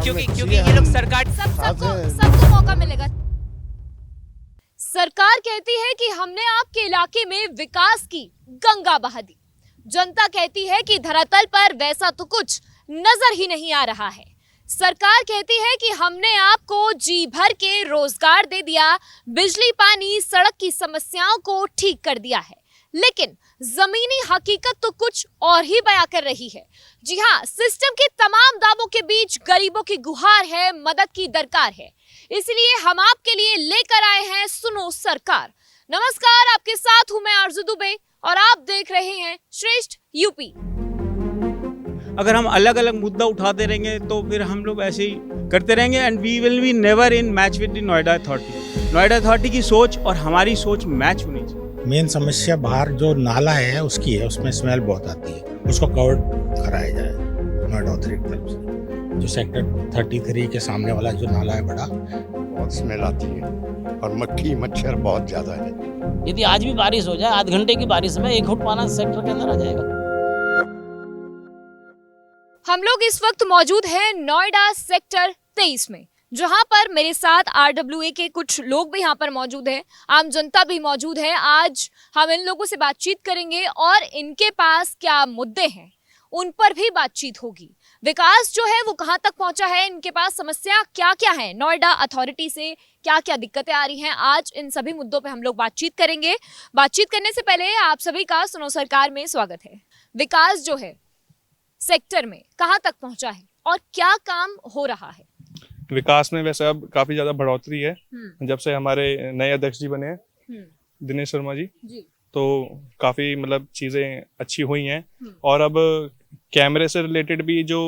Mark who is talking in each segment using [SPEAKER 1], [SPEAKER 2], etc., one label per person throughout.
[SPEAKER 1] क्योंकि ये लोग सरकार
[SPEAKER 2] सबको मौका मिलेगा। सरकार कहती है कि हमने आपके इलाके में विकास की गंगा बहा दी। जनता कहती है कि धरातल पर वैसा तो कुछ नजर ही नहीं आ रहा है। सरकार कहती है कि हमने आपको जी भर के रोजगार दे दिया, बिजली पानी सड़क की समस्याओं को ठीक कर दिया है, लेकिन जमीनी हकीकत तो कुछ और ही बयां कर रही है। जी हाँ, सिस्टम के तमाम दावों के बीच गरीबों की गुहार है, मदद की दरकार है। इसलिए हम आपके लिए लेकर आए हैं सुनो सरकार। नमस्कार, आपके साथ हूं मैं आरजू दुबे और आप देख रहे हैं श्रेष्ठ यूपी।
[SPEAKER 3] अगर हम अलग अलग मुद्दा उठाते रहेंगे तो फिर हम लोग ऐसे ही करते रहेंगे and we will be never in match with the Noida authority. Noida authority की सोच और हमारी सोच मैच होनी चाहिए।
[SPEAKER 4] मेन समस्या बाहर जो नाला है उसकी है, उसमें स्मेल बहुत आती है, उसको कवर कराया जाए नोएडा अथॉरिटी की तरफ से। जो सेक्टर 33 के सामने वाला जो नाला है बड़ा,
[SPEAKER 5] बहुत स्मेल आती है और मक्खी मच्छर बहुत ज्यादा है।
[SPEAKER 6] यदि आज भी बारिश हो जाए, आध घंटे की बारिश में 1 फुट पानी सेक्टर के अंदर आ जाएगा।
[SPEAKER 2] हम लोग इस वक्त मौजूद हैं नोएडा सेक्टर 23 में, जहां पर मेरे साथ RWA के कुछ लोग भी यहाँ पर मौजूद हैं, आम जनता भी मौजूद है। आज हम इन लोगों से बातचीत करेंगे और इनके पास क्या मुद्दे हैं उन पर भी बातचीत होगी। विकास जो है वो कहाँ तक पहुंचा है, इनके पास समस्या क्या क्या है, नोएडा अथॉरिटी से क्या क्या दिक्कतें आ रही हैं, आज इन सभी मुद्दों पे हम लोग बातचीत करेंगे। बातचीत करने से पहले आप सभी का सुनो सरकार में स्वागत है। विकास जो है सेक्टर में कहाँ तक पहुंचा है और क्या काम हो रहा है?
[SPEAKER 7] विकास में वैसे अब काफी ज्यादा बढ़ोतरी है जब से हमारे नए अध्यक्ष जी बने हैं दिनेश शर्मा जी, तो काफी मतलब चीजें अच्छी हुई हैं। और अब कैमरे से रिलेटेड भी जो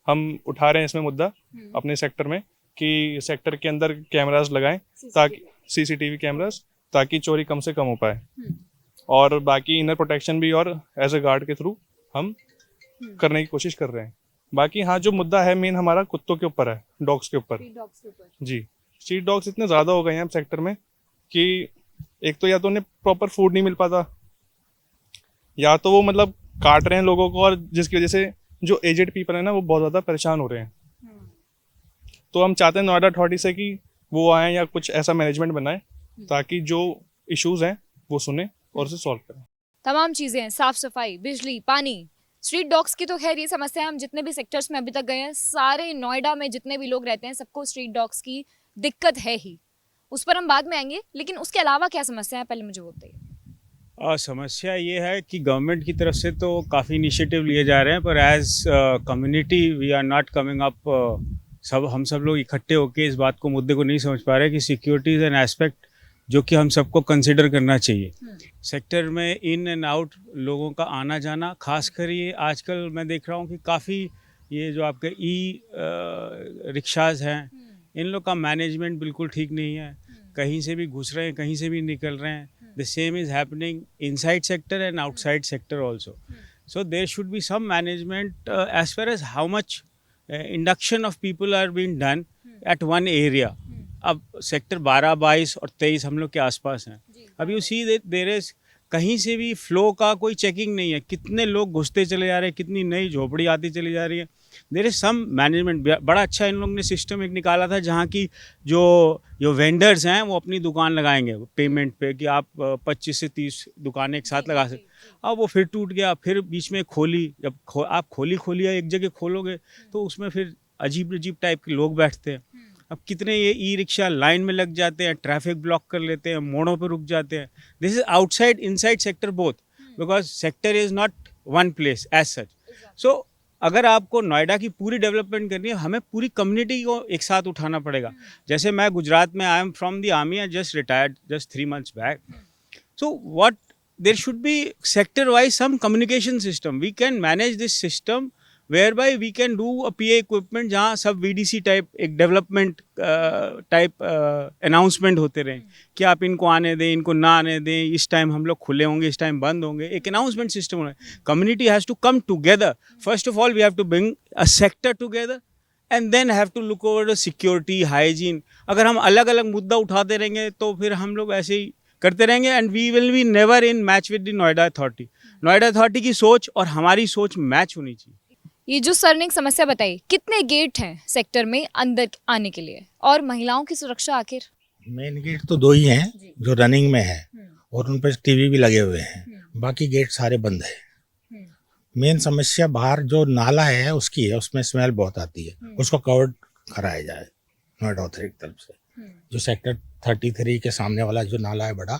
[SPEAKER 7] हम उठा रहे हैं इसमें मुद्दा अपने सेक्टर में कि सेक्टर के अंदर कैमरास लगाएं, ताकि सीसीटीवी कैमरास, ताकि चोरी कम से कम हो पाए। और बाकी इनर प्रोटेक्शन भी और एज ए गार्ड के थ्रू हम करने की कोशिश कर रहे हैं। बाकी हाँ, जो मुद्दा है मेन हमारा कुत्तों के ऊपर है, डॉग्स के ऊपर जी। स्ट्रीट डॉग्स इतने ज्यादा हो गए हैं अब सेक्टर में कि एक तो या तो उन्हें प्रॉपर फूड नहीं मिल पाता, या तो वो मतलब काट रहे हैं लोगों को, और जिसकी वजह से जो एजेड पीपल है ना वो बहुत ज्यादा परेशान हो रहे हैं। तो हम चाहते हैं नोएडा अथॉरिटी से कि वो आए या कुछ ऐसा मैनेजमेंट बनाए ताकि जो इश्यूज हैं वो सुने और उसे सॉल्व करें।
[SPEAKER 2] तमाम चीजें हैं, साफ सफाई, बिजली, पानी, स्ट्रीट डॉग्स की तो खैर ये समस्या है, हम जितने भी सेक्टर्स में अभी तक गए हैं, सारे नोएडा में जितने भी लोग रहते हैं सबको स्ट्रीट डॉग्स की दिक्कत है ही। उस पर हम बाद में आएंगे, लेकिन उसके अलावा क्या समस्या है पहले मुझे वो बताइए।
[SPEAKER 3] समस्या ये है कि गवर्नमेंट की तरफ से तो काफ़ी इनिशिएटिव लिए जा रहे हैं, पर as community we are not coming up. हम सब लोग इकट्ठे होकर इस बात को, मुद्दे को नहीं समझ पा रहे कि सिक्योरिटी इज़ एन एस्पेक्ट जो कि हम सबको कंसिडर करना चाहिए। सेक्टर में इन एंड आउट लोगों का आना जाना, खासकर ये आजकल मैं देख रहा हूँ कि काफ़ी ये जो आपके रिक्शाज हैं, इन लोग का मैनेजमेंट बिल्कुल ठीक नहीं है। कहीं से भी घुस रहे हैं, कहीं से भी निकल रहे हैं। The same is happening inside sector and outside sector also. So there should be some management as far as how much induction of people are being done at one area. अब सेक्टर 12, 22 और 23 हम लोग के आसपास हैं। अब you see there is कहीं से भी फ्लो का कोई चेकिंग नहीं है, कितने लोग घुसते चले जा रहे हैं, कितनी नई झोपड़ी आती चली जा रही है। There is some management. बड़ा अच्छा इन लोगों ने सिस्टम एक निकाला था जहाँ की जो वेंडर्स हैं वो अपनी दुकान लगाएंगे पेमेंट पे कि आप 25 से 30 दुकानें एक साथ लगा सकते। अब वो फिर टूट गया, फिर बीच में खोली। जब आप खोली एक जगह खोलोगे तो उसमें फिर अजीब टाइप के लोग बैठते हैं। अब कितने ये ई रिक्शा लाइन में लग जाते हैं, ट्रैफिक ब्लॉक कर लेते हैं, मोड़ों पे रुक जाते हैं। This is outside inside sector both, because sector is not one place as such. So अगर आपको नोएडा की पूरी डेवलपमेंट करनी है, हमें पूरी कम्युनिटी को एक साथ उठाना पड़ेगा। जैसे मैं गुजरात में, I am from the army, I just retired just 3 months back. So what there should be sector wise some communication system. We can manage this system whereby we can do a PA equipment जहाँ सब VDC type एक development type announcement होते रहें कि आप इनको आने दें, इनको ना आने दें, इस टाइम हम लोग खुले होंगे, इस टाइम बंद होंगे। एक अनाउंसमेंट सिस्टम होना है। Community has to come together. First of all we have to bring a sector together and then have to look over the security, hygiene. अगर हम अलग अलग मुद्दा उठाते रहेंगे तो फिर हम लोग ऐसे ही करते रहेंगे and we will be never in match with the Noida authority. Noida authority की सोच और हमारी सोच मैच होनी चाहिए।
[SPEAKER 2] ये जो सर ने एक समस्या बताई, कितने गेट हैं सेक्टर में अंदर आने के लिए, और महिलाओं की सुरक्षा आखिर?
[SPEAKER 4] मेन गेट तो 2 ही हैं जो रनिंग में है और उन पर टीवी भी लगे हुए हैं, बाकी गेट सारे बंद है। मेन समस्या बाहर जो नाला है उसकी है, उसमें स्मेल बहुत आती है, उसको कवर कराया जाए नोएडा अथॉरिटी की तरफ से। जो सेक्टर 33 के सामने वाला जो नाला है बड़ा,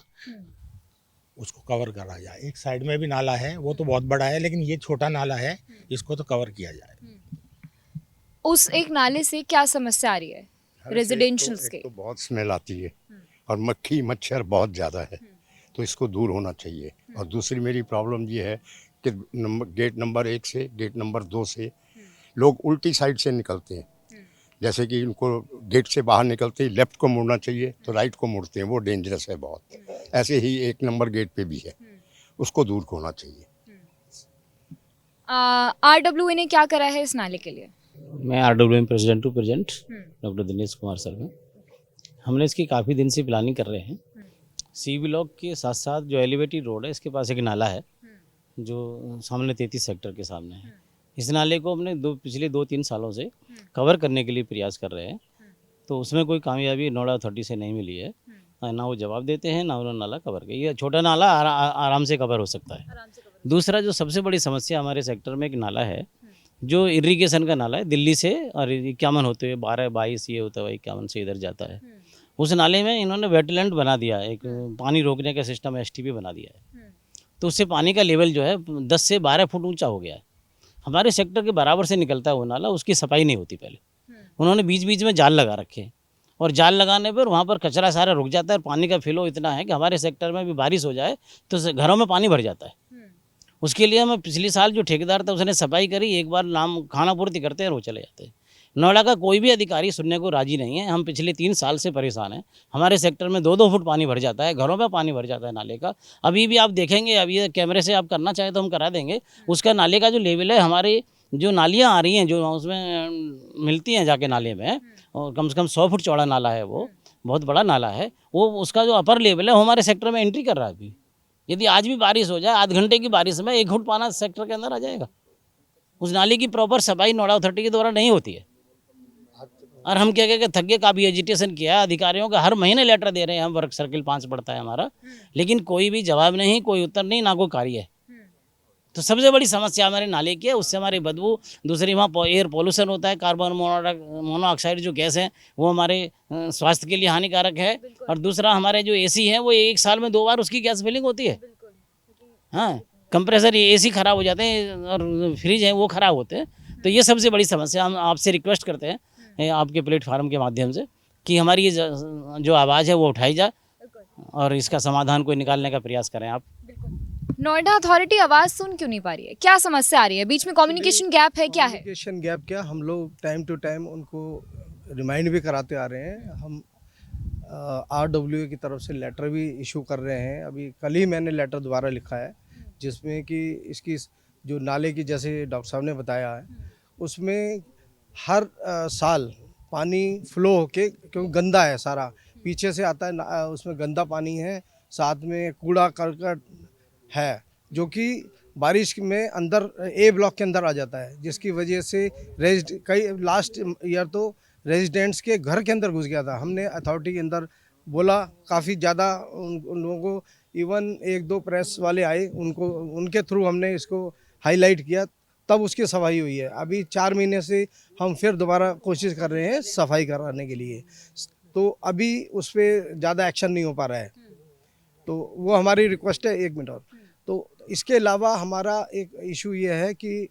[SPEAKER 4] उसको कवर करा जाए। एक साइड में भी नाला है, वो तो बहुत बड़ा है, लेकिन ये छोटा नाला है, इसको तो कवर किया जाए।
[SPEAKER 2] उस एक नाले से क्या समस्या आ रही है रेजिडेंशियल्स के?
[SPEAKER 5] तो बहुत स्मेल आती है और मक्खी मच्छर बहुत ज़्यादा है, तो इसको दूर होना चाहिए। और दूसरी मेरी प्रॉब्लम ये है कि गेट नंबर 1 से गेट नंबर 2 से लोग उल्टी साइड से निकलते हैं। जैसे कि इनको गेट से बाहर निकलते ही लेफ्ट को मुड़ना चाहिए तो राइट को मुड़ते हैं, वो डेंजरस है बहुत। ऐसे ही 1 नंबर गेट पे भी है, उसको दूर होना चाहिए।
[SPEAKER 2] RWA ने क्या करा है इस नाले के लिए?
[SPEAKER 6] मैं RWA president to present doctor Dinesh Kumar sir में। हमने इसकी काफ़ी दिन से प्लानिंग कर रहे हैं। सी ब्लॉक के साथ साथ जो एलिवेटेड रोड है, इसके पास एक नाला है जो सामने 33 सेक्टर के सामने है। इस नाले को हमने पिछले 2-3 सालों से कवर करने के लिए प्रयास कर रहे हैं, तो उसमें कोई कामयाबी नोएडा अथॉरिटी से नहीं मिली है। ना वो जवाब देते हैं, ना उन्होंने नाला कवर किया। ये छोटा नाला आराम से कवर हो सकता है। दूसरा जो सबसे बड़ी समस्या हमारे सेक्टर में एक नाला है जो इरिगेशन का नाला है, दिल्ली से और 51 होते हुए 12-22 ये होता है 51 से इधर जाता है। उस नाले में इन्होंने वेटलैंड बना दिया है, एक पानी रोकने का सिस्टम STP बना दिया है, तो उससे पानी का लेवल जो है 10 से 12 फुट ऊंचा हो गया है। हमारे सेक्टर के बराबर से निकलता है वो नाला, उसकी सफाई नहीं होती। पहले उन्होंने बीच बीच में जाल लगा रखे हैं और जाल लगाने पर वहाँ पर कचरा सारा रुक जाता है और पानी का फ्लो इतना है कि हमारे सेक्टर में भी बारिश हो जाए तो घरों में पानी भर जाता है। उसके लिए हमें पिछले साल जो ठेकेदार था उसने सफाई करी, एक बार नाम खाना पूर्ति करते हैं और वो चले जाते हैं। नोएडा का कोई भी अधिकारी सुनने को राजी नहीं है। हम पिछले 3 साल से परेशान हैं। हमारे सेक्टर में 2-2 फुट पानी भर जाता है, घरों में पानी भर जाता है नाले का। अभी भी आप देखेंगे, अभी कैमरे से आप करना चाहें तो हम करा देंगे। उसका नाले का जो लेवल है, हमारे जो नालियाँ आ रही हैं जो उसमें मिलती हैं जाके नाले में, और कम से कम 100 फुट चौड़ा नाला है, वो बहुत बड़ा नाला है। वो उसका जो अपर लेवल है वो हमारे सेक्टर में एंट्री कर रहा है। अभी यदि आज भी बारिश हो जाए, आध घंटे की बारिश में 1 फुट पानी सेक्टर के अंदर आ जाएगा। उस नाले की प्रॉपर सफाई नोएडा अथॉरिटी के द्वारा नहीं होती है। और हम क्या थक गए, काफ़ी एजिटेशन किया है अधिकारियों का, हर महीने लेटर दे रहे हैं हम, वर्क सर्किल 5 पड़ता है हमारा, लेकिन कोई भी जवाब नहीं, कोई उत्तर नहीं, ना कोई कार्य है। तो सबसे बड़ी समस्या हमारे नाले की है, उससे हमारी बदबू। दूसरी वहाँ एयर पोल्यूशन होता है, कार्बन मोनोऑक्साइड जो गैस है वो हमारे स्वास्थ्य के लिए हानिकारक है। और दूसरा हमारे जो AC है वो 1 साल में 2 बार उसकी गैस फिलिंग होती है। हाँ, कंप्रेसर AC खराब हो जाते हैं और फ्रिज है वो खराब होते हैं। तो ये सबसे बड़ी समस्या। हम आपसे रिक्वेस्ट करते हैं आपके प्लेटफार्म के माध्यम से कि हमारी ये जो आवाज़ है वो उठाई जाए और इसका समाधान कोई निकालने का प्रयास करें आप।
[SPEAKER 2] नोएडा अथॉरिटी आवाज सुन क्यों नहीं पा रही है? क्या समस्या आ रही है? बीच में कम्युनिकेशन गैप है, क्या है?
[SPEAKER 1] कम्युनिकेशन गैप क्या, हम लोग टाइम टू टाइम उनको रिमाइंड भी कराते आ रहे हैं। हम RWA की तरफ से लेटर भी इशू कर रहे हैं। अभी कल ही मैंने लेटर दोबारा लिखा है जिसमें कि इसकी जो नाले की, जैसे डॉक्टर साहब ने बताया है, उसमें हर साल पानी फ्लो होके, क्योंकि गंदा है सारा, पीछे से आता है, उसमें गंदा पानी है, साथ में कूड़ा करकट है जो कि बारिश में अंदर A ब्लॉक के अंदर आ जाता है, जिसकी वजह से लास्ट ईयर तो रेजिडेंट्स के घर के अंदर घुस गया था। हमने अथॉरिटी के अंदर बोला, काफ़ी ज़्यादा उन लोगों को, इवन 1-2 प्रेस वाले आए, उनके थ्रू हमने इसको हाईलाइट किया, तब उसकी सफाई हुई है। अभी 4 महीने से हम फिर दोबारा कोशिश कर रहे हैं सफाई कराने के लिए, तो अभी उस पर ज़्यादा एक्शन नहीं हो पा रहा है। तो वो हमारी रिक्वेस्ट है। 1 मिनट और। तो इसके अलावा हमारा एक इशू ये है कि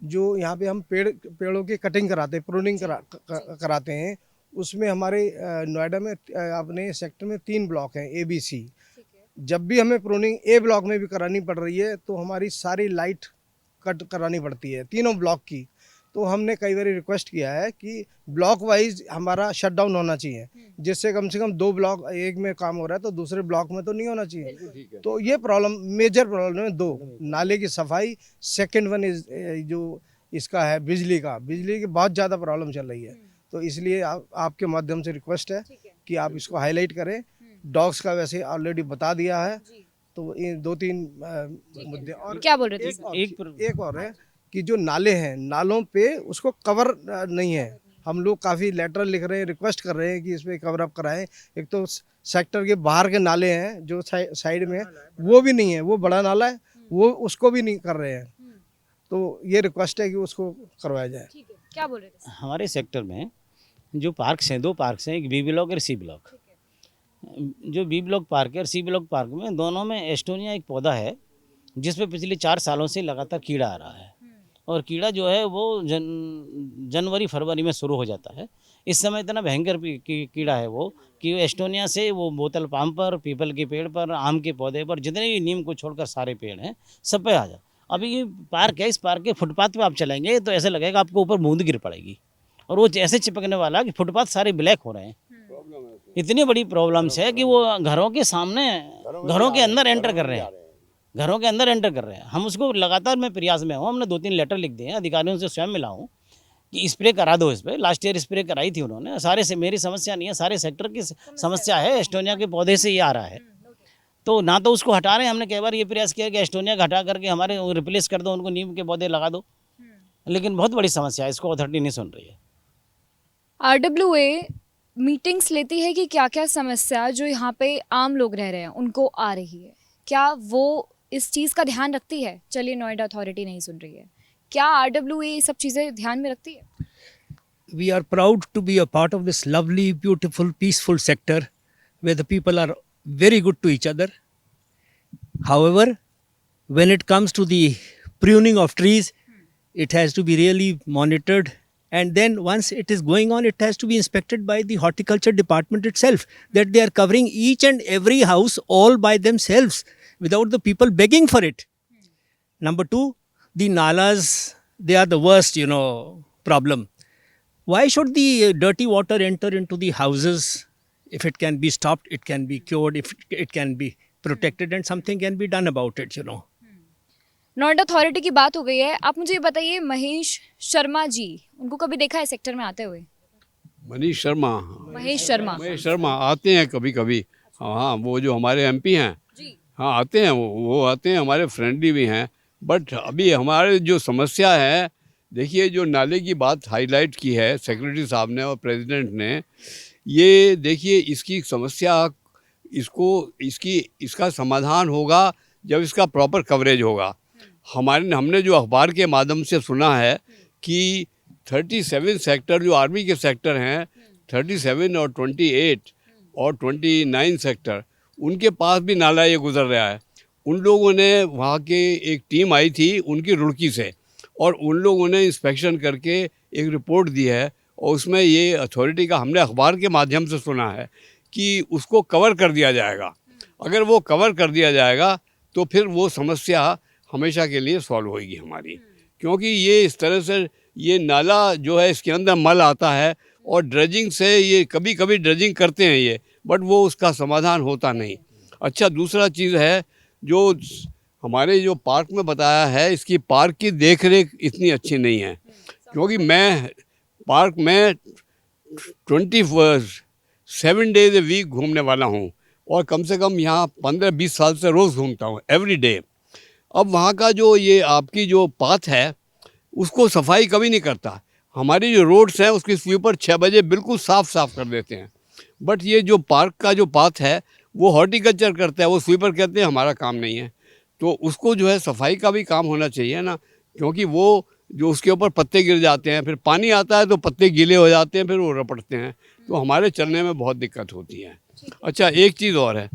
[SPEAKER 1] जो यहाँ पे हम पेड़ों की कटिंग कराते हैं, प्रूनिंग कराते हैं, उसमें हमारे नोएडा में अपने सेक्टर में 3 ब्लॉक हैं ABC। जब भी हमें प्रूनिंग A ब्लॉक में भी करानी पड़ रही है तो हमारी सारी लाइट कट करानी पड़ती है, तीनों ब्लॉक की। तो हमने कई बार रिक्वेस्ट किया है कि ब्लॉक वाइज हमारा शट डाउन होना चाहिए, जिससे कम से कम 2 ब्लॉक, एक में काम हो रहा है तो दूसरे ब्लॉक में तो नहीं होना चाहिए। तो ये प्रॉब्लम, मेजर प्रॉब्लम है 2, नाले की सफाई, सेकंड वन इज जो इसका है बिजली की बहुत ज़्यादा प्रॉब्लम चल रही है। तो इसलिए आपके माध्यम से रिक्वेस्ट है कि आप इसको हाईलाइट करें। डॉग्स का वैसे ऑलरेडी बता दिया है, तो ये 2-3 मुद्दे और
[SPEAKER 2] क्या बोल रहे थे?
[SPEAKER 1] एक और है कि जो नाले हैं, नालों पे उसको कवर नहीं है। हम लोग काफ़ी लेटर लिख रहे हैं, रिक्वेस्ट कर रहे हैं कि इस पर कवर अप कराएं। एक तो सेक्टर के बाहर के नाले हैं जो साइड में, वो भी नहीं है, वो बड़ा नाला है, वो उसको भी नहीं कर रहे हैं। तो ये रिक्वेस्ट है कि उसको करवाया जाए।
[SPEAKER 2] ठीक है, क्या बोल रहे थे?
[SPEAKER 6] हमारे सेक्टर में जो पार्क्स हैं, 2 पार्क्स हैं, एक बी ब्लॉक और सी ब्लॉक। जो बी ब्लॉक पार्क है और सी ब्लॉक पार्क में दोनों में एस्टोनिया एक पौधा है जिसमें पिछले 4 सालों से लगातार कीड़ा आ रहा है। और कीड़ा जो है वो जनवरी फरवरी में शुरू हो जाता है। इस समय इतना भयंकर कीड़ा है वो कि एस्टोनिया से वो बोतल पाम पर, पीपल के पेड़ पर, आम के पौधे पर, जितने भी नीम को छोड़कर सारे पेड़ हैं सब पे आ जाए। अभी ये पार्क है, इस पार्क के फुटपाथ पे आप चलेंगे तो ऐसे लगेगा आपको ऊपर बूंद गिर पड़ेगी और वो ऐसे चिपकने वाला कि फुटपाथ सारे ब्लैक हो रहे हैं। इतनी बड़ी प्रॉब्लम्स है कि वो घरों के सामने, घरों के अंदर एंटर कर रहे हैं, घरों के अंदर एंटर कर रहे हैं। हम उसको लगातार मैं प्रयास में हूँ, हमने 2-3 लेटर लिख दिए हैं, अधिकारियों से स्वयं मिला हूँ कि स्प्रे करा दो इस पर। लास्ट ईयर स्प्रे कराई थी उन्होंने। सारे से मेरी समस्या नहीं है, सारे सेक्टर की समस्या है, एस्टोनिया के पौधे से ये आ रहा है। तो ना तो उसको हटा रहे हैं, हमने कई बार ये प्रयास किया कि एस्टोनिया का हटा करके हमारे रिप्लेस कर दो, उनको नीम के पौधे लगा दो, लेकिन बहुत बड़ी समस्या है, इसको अथॉरिटी नहीं सुन रही है।
[SPEAKER 2] RWA मीटिंग्स लेती है कि क्या क्या समस्या जो यहाँ पे आम लोग रह रहे हैं उनको आ रही है, क्या वो इस चीज़ का ध्यान रखती है? चलिए नोएडा अथॉरिटी नहीं सुन रही है, क्या RWA ये सब चीज़ें ध्यान में रखती है?
[SPEAKER 8] We are proud to be a part of this lovely, beautiful, peaceful sector where the people are very good to each other. However, when it comes to the pruning of trees, it has to be really monitored. And then once it is going on, it has to be inspected by the horticulture department itself, that they are covering each and every house all by themselves without the people begging for it. Number 2, the nalas, they are the worst, problem. Why should the dirty water enter into the houses? If it can be stopped, it can be cured, if it can be protected, and something can be done about it,
[SPEAKER 2] Noida authority की बात हो गई है, आप मुझे ये बताइए, महेश शर्मा जी, उनको कभी देखा है सेक्टर में आते हुए?
[SPEAKER 9] मनीष शर्मा,
[SPEAKER 2] महेश शर्मा
[SPEAKER 9] आते हैं कभी कभी। हाँ, वो जो हमारे MP हैं, हाँ आते हैं, वो आते हैं, हमारे फ्रेंडली भी हैं। बट अभी हमारे जो समस्या है, देखिए जो नाले की बात हाईलाइट की है सेक्रेटरी साहब ने और प्रेसिडेंट ने, ये देखिए इसकी समस्या, इसका समाधान होगा जब इसका प्रॉपर कवरेज होगा। हमने जो अखबार के माध्यम से सुना है कि 37 सेक्टर जो आर्मी के सेक्टर हैं, 37 और 28 और 29 सेक्टर, उनके पास भी नाला ये गुजर रहा है। उन लोगों ने, वहाँ के एक टीम आई थी उनकी रुड़की से, और उन लोगों ने इंस्पेक्शन करके एक रिपोर्ट दी है, और उसमें ये अथॉरिटी का हमने अखबार के माध्यम से सुना है कि उसको कवर कर दिया जाएगा। अगर वो कवर कर दिया जाएगा तो फिर वो समस्या हमेशा के लिए सॉल्व होगी हमारी, क्योंकि ये इस तरह से ये नाला जो है इसके अंदर मल आता है, और ड्रेजिंग से ये कभी कभी ड्रेजिंग करते हैं ये, बट वो उसका समाधान होता नहीं। अच्छा, दूसरा चीज़ है जो हमारे जो पार्क में बताया है, इसकी पार्क की देखरेख इतनी अच्छी नहीं है, क्योंकि मैं पार्क में 27 डेज ए वीक घूमने वाला हूँ, और कम से कम यहाँ 15-20 साल से रोज़ घूमता हूँ, एवरी डे। अब वहाँ का जो ये आपकी जो पाथ है उसको सफाई कभी नहीं करता। हमारी जो रोड्स हैं उसकी स्वीपर 6 बजे बिल्कुल साफ़ कर देते हैं, बट ये जो पार्क का जो पाथ है वो हॉर्टिकल्चर करता है, वो स्वीपर कहते हैं हमारा काम नहीं है। तो उसको जो है सफाई का भी काम होना चाहिए ना, क्योंकि वो जो उसके ऊपर पत्ते गिर जाते हैं, फिर पानी आता है तो पत्ते गीले हो जाते हैं, फिर वो रपटते हैं, तो हमारे चलने में बहुत दिक्कत होती है। अच्छा, एक चीज़ और है,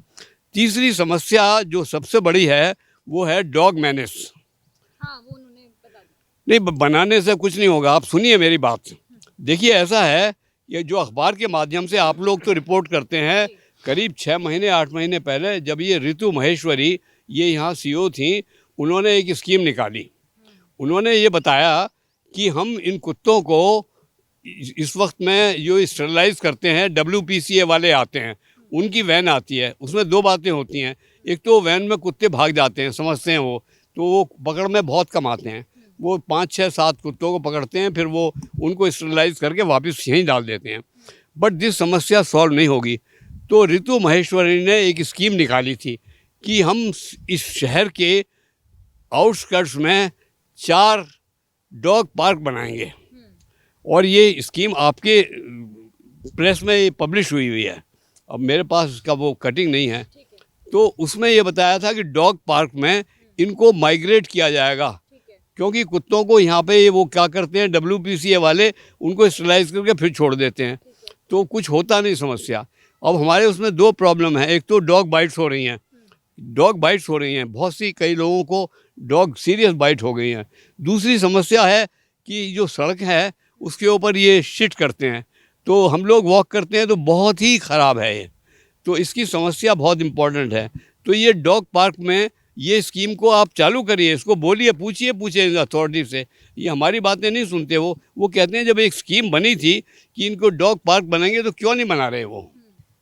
[SPEAKER 9] तीसरी समस्या जो सबसे बड़ी है वो है डॉग मैनेस।
[SPEAKER 2] हाँ, वो उन्होंने बता दिया।
[SPEAKER 9] नहीं, बनाने से कुछ नहीं होगा, आप सुनिए मेरी बात। देखिए ऐसा है, ये जो अखबार के माध्यम से आप लोग तो रिपोर्ट करते हैं, करीब 6 महीने 8 महीने पहले जब ये ऋतु महेश्वरी ये यहाँ CO थी, उन्होंने एक स्कीम निकाली। उन्होंने ये बताया कि हम इन कुत्तों को इस वक्त में जो स्टरलाइज करते हैं, WPCA वाले आते हैं, उनकी वैन आती है, उसमें 2 बातें होती हैं। एक तो वैन में कुत्ते भाग जाते हैं, समझते हैं वो, तो वो पकड़ में बहुत कम आते हैं, वो 5, 6, 7 कुत्तों को पकड़ते हैं, फिर वो उनको स्टरलाइज करके वापस यहीं डाल देते हैं। बट दिस समस्या सॉल्व नहीं होगी, तो ऋतु महेश्वरी ने एक स्कीम निकाली थी कि हम इस शहर के आउटस्कर्ट्स में 4 डॉग पार्क बनाएंगे। और ये स्कीम आपके प्रेस में पब्लिश हुई है। अब मेरे पास उसका वो कटिंग नहीं है, तो उसमें ये बताया था कि डॉग पार्क में इनको माइग्रेट किया जाएगा, क्योंकि कुत्तों को यहाँ पे ये वो क्या करते हैं, WPCA वाले उनको स्टरलाइज करके फिर छोड़ देते हैं, तो कुछ होता नहीं समस्या। अब हमारे उसमें 2 प्रॉब्लम है, एक तो डॉग बाइट्स हो रही हैं, बहुत सी कई लोगों को डॉग सीरियस बाइट हो गई हैं। दूसरी समस्या है कि जो सड़क है उसके ऊपर ये शिट करते हैं, तो हम लोग वॉक करते हैं तो बहुत ही ख़राब है ये, तो इसकी समस्या बहुत इम्पोर्टेंट है। तो ये डॉग पार्क में ये स्कीम को आप चालू करिए, इसको बोलिए, पूछिए अथॉरिटी से। ये हमारी बातें नहीं सुनते, वो कहते हैं जब एक स्कीम बनी थी कि इनको डॉग पार्क बनाएंगे तो क्यों नहीं बना रहे वो।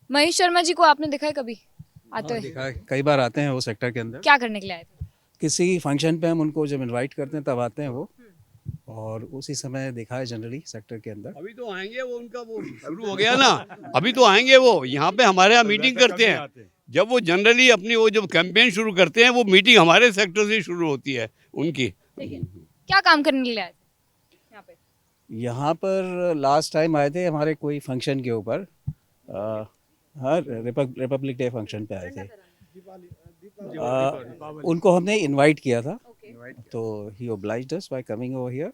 [SPEAKER 2] महेश शर्मा जी को आपने देखा है कभी आते हुए?
[SPEAKER 10] देखा है, कई बार आते हैं वो सेक्टर के अंदर।
[SPEAKER 2] क्या करने के लिए आए थे?
[SPEAKER 10] किसी फंक्शन पे हम उनको जब इनवाइट करते हैं तब आते हैं वो, और उसी समय देखा है जनरली सेक्टर के अंदर।
[SPEAKER 9] अभी तो आएंगे वो, उनका वो शुरू हो गया ना, अभी तो आएंगे वो, यहाँ पे हमारे यहाँ मीटिंग करते हैं। जब वो जनरली अपनी वो जब कैंपेन शुरू करते हैं, वो मीटिंग हमारे सेक्टर से शुरू होती है उनकी।
[SPEAKER 2] क्या काम करने के लिए आए थे यहाँ पे?
[SPEAKER 10] यहाँ पर लास्ट टाइम आए थे हमारे कोई फंक्शन के ऊपर, हाँ रिपब्लिक डे फंक्शन पे आए थे। उनको हमने इनवाइट किया था, तो he obliged us by coming over here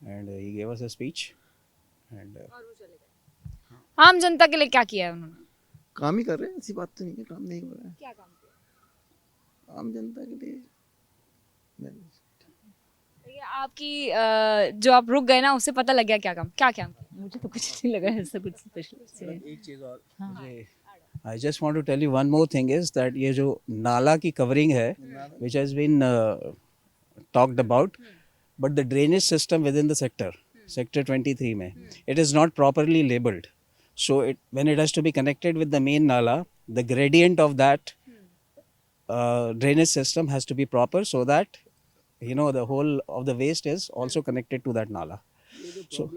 [SPEAKER 10] and he gave us a speech and
[SPEAKER 2] आम जनता के लिए क्या किया है उन्होंने?
[SPEAKER 11] काम ही कर रहे हैं, ऐसी बात तो नहीं है काम नहीं हो रहा है।
[SPEAKER 2] क्या काम किया?
[SPEAKER 11] आम जनता के लिए
[SPEAKER 2] ये आपकी जो आप रुक गए ना, उससे पता लग गया क्या काम किया?
[SPEAKER 12] मुझे तो कुछ नहीं लगा ऐसा कुछ स्पेशल।
[SPEAKER 10] एक चीज़ और मुझे I just want to tell you one more thing is that ये जो नाला की कवरिंग है which has been talked about, but the drainage system within the sector 23 में it is not properly labelled, so when it has to be connected with the main nala, the gradient of that drainage system has to be proper, so that the whole of the waste is also connected to that nala. So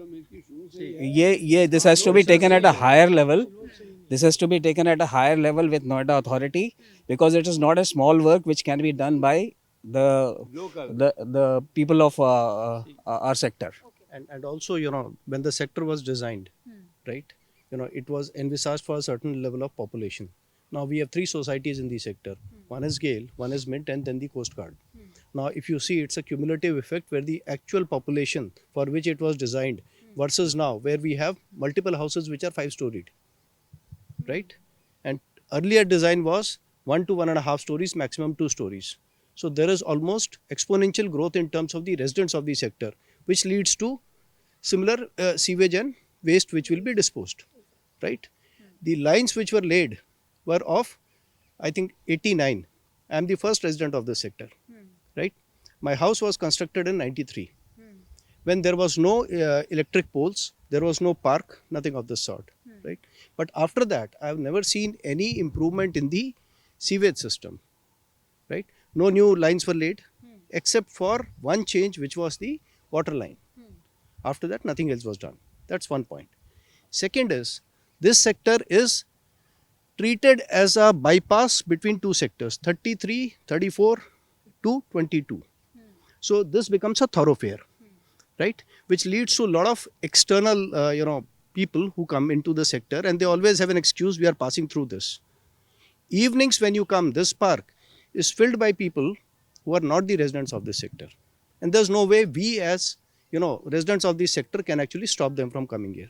[SPEAKER 10] this has to be taken at a higher level. This has to be taken at a higher level with Noida authority, because it is not a small work which can be done by the people of our sector.
[SPEAKER 1] And also, when the sector was designed, right, it was envisaged for a certain level of population. Now we have 3 societies in the sector. One is Gale, one is Mint, and then the Coast Guard. Now if you see, it's a cumulative effect where the actual population for which it was designed versus now where we have multiple houses which are 5-storied, right? And earlier design was 1 to 1.5 stories, maximum 2 stories. So there is almost exponential growth in terms of the residents of the sector, which leads to similar sewage and waste which will be disposed, right? The lines which were laid were of, I think, 89. I am the first resident of this sector, right? My house was constructed in 93. When there was no electric poles, there was no park, nothing of this sort, right? But after that, I have never seen any improvement in the sewage system, right? No new lines were laid, except for one change, which was the water line. After that, nothing else was done. That's one point. Second is, this sector is treated as a bypass between 2 sectors, 33, 34 to 22. So this becomes a thoroughfare, right? Which leads to a lot of external, people who come into the sector, and they always have an excuse: we are passing through this. Evenings when you come, this park is filled by people who are not the residents of this sector. And there's no way we as, residents of this sector can actually stop them from coming here.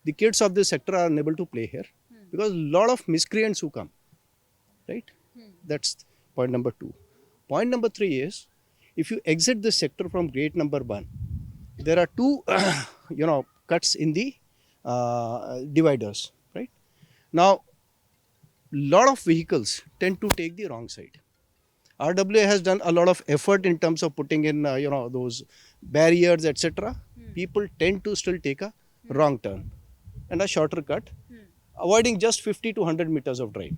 [SPEAKER 1] The kids of this sector are unable to play here because a lot of miscreants who come, right? That's point number 2. Point number 3 is, if you exit this sector from gate number 1, there are 2, cuts in the dividers, right? Now, lot of vehicles tend to take the wrong side. RWA has done a lot of effort in terms of putting in, those barriers, etc. People tend to still take a wrong turn and a shorter cut, avoiding just 50 to 100 meters of drive.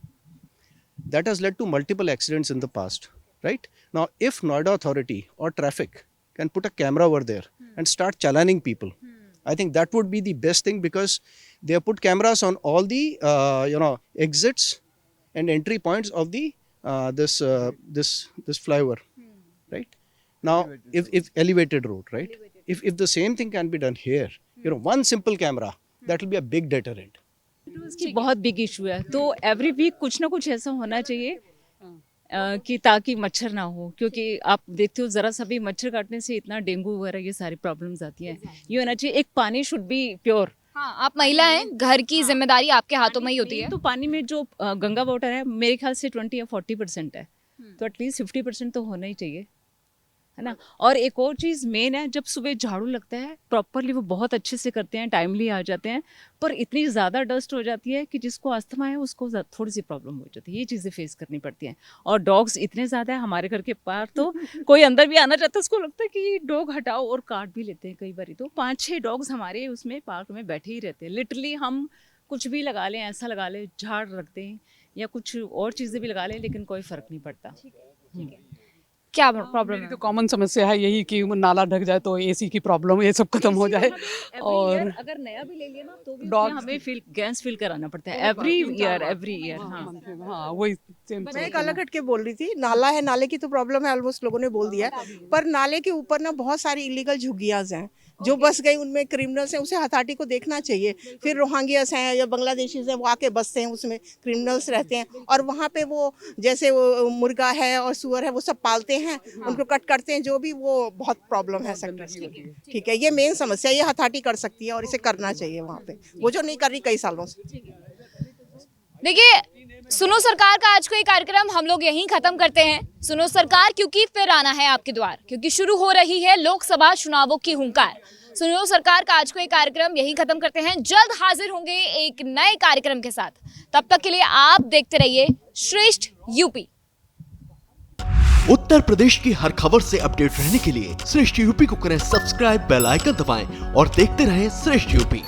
[SPEAKER 1] That has led to multiple accidents in the past, right? Now, if Noida authority or traffic can put a camera over there and start challaning people, I think that would be the best thing, because they have put cameras on all the, exits and entry points of the this flyover, right? Now, if elevated road, right?
[SPEAKER 10] if the same thing can be done here, one simple camera, that will be a big deterrent.
[SPEAKER 12] इसकी बहुत big issue है, तो every week कुछ ना कुछ ऐसा होना चाहिए कि ताकि मच्छर ना हो, क्योंकि आप देखते हो ज़रा सा भी मच्छर काटने से इतना डेंगू वगैरह ये सारी प्रॉब्लम्स आती हैं। ये होना चाहिए, एक पानी शुड बी प्योर।
[SPEAKER 2] हाँ, आप महिला हैं, घर की जिम्मेदारी आपके हाथों में ही होती है।
[SPEAKER 12] तो पानी में जो गंगा वाटर है मेरे ख्याल से 20 या 40% है, तो एटलीस्ट 50% तो होना ही चाहिए, है ना। और एक और चीज़ मेन है, जब सुबह झाड़ू लगता है प्रॉपरली वो बहुत अच्छे से करते हैं, टाइमली आ जाते हैं, पर इतनी ज़्यादा डस्ट हो जाती है कि जिसको अस्थमा है उसको थोड़ी सी प्रॉब्लम हो जाती है। ये चीज़ें फेस करनी पड़ती हैं। और डॉग्स इतने ज़्यादा है हमारे घर के पार, तो कोई अंदर भी आना चाहता है उसको लगता है कि डॉग हटाओ, और काट भी लेते हैं कई बार। तो 5-6 डॉग्स हमारे उसमें पार्क में बैठे ही रहते हैं। लिटरली हम कुछ भी लगा लें, ऐसा लगा लें, झाड़ रख दें या कुछ और चीज़ें भी लगा लें, लेकिन कोई फ़र्क नहीं पड़ता।
[SPEAKER 2] क्या प्रॉब्लम है?
[SPEAKER 13] तो कॉमन समस्या है यही कि नाला ढक जाए तो एसी की प्रॉब्लम ये सब खत्म हो जाए। और
[SPEAKER 12] अगर नया भी ले लिया ना तो भी
[SPEAKER 13] Dogs-
[SPEAKER 12] हमें गैस फिल कराना पड़ता है एवरी ईयर।
[SPEAKER 13] हाँ वही सेम।
[SPEAKER 14] मैं एक अलग हट के बोल रही थी, नाला है, नाले की तो प्रॉब्लम है, ऑलमोस्ट लोगों ने बोल दिया है, पर नाले के ऊपर ना बहुत सारी इलीगल झुग्गियाँ हैं जो बस गई, उनमें क्रिमिनल्स हैं, उसे अथॉरिटी को देखना चाहिए। फिर रोहिंग्यास हैं या बांग्लादेशीज हैं, वो आके बसते हैं, उसमें क्रिमिनल्स रहते हैं, और वहाँ पे वो जैसे वो मुर्गा है और सुअर है वो सब पालते हैं, उनको कट करते हैं, जो भी वो बहुत प्रॉब्लम है सेक्टर की। ठीक है, ये मेन समस्या, ये अथॉरिटी कर सकती है और इसे करना चाहिए वहाँ पे, वो जो नहीं कर रही कई सालों से।
[SPEAKER 2] देखिए, सुनो सरकार का आज कोई कार्यक्रम हम लोग यहीं खत्म करते हैं। सुनो सरकार, क्योंकि फिर आना है आपके द्वार, क्योंकि शुरू हो रही है लोकसभा चुनावों की हुंकार। सुनो सरकार का आज कोई कार्यक्रम यहीं खत्म करते हैं। जल्द हाजिर होंगे एक नए कार्यक्रम के साथ। तब तक के लिए आप देखते रहिए श्रेष्ठ यूपी।
[SPEAKER 15] उत्तर प्रदेश की हर खबर से अपडेट रहने के लिए श्रेष्ठ यूपी को करें सब्सक्राइब, बेल आइकन दबाएं और देखते रहें श्रेष्ठ यूपी।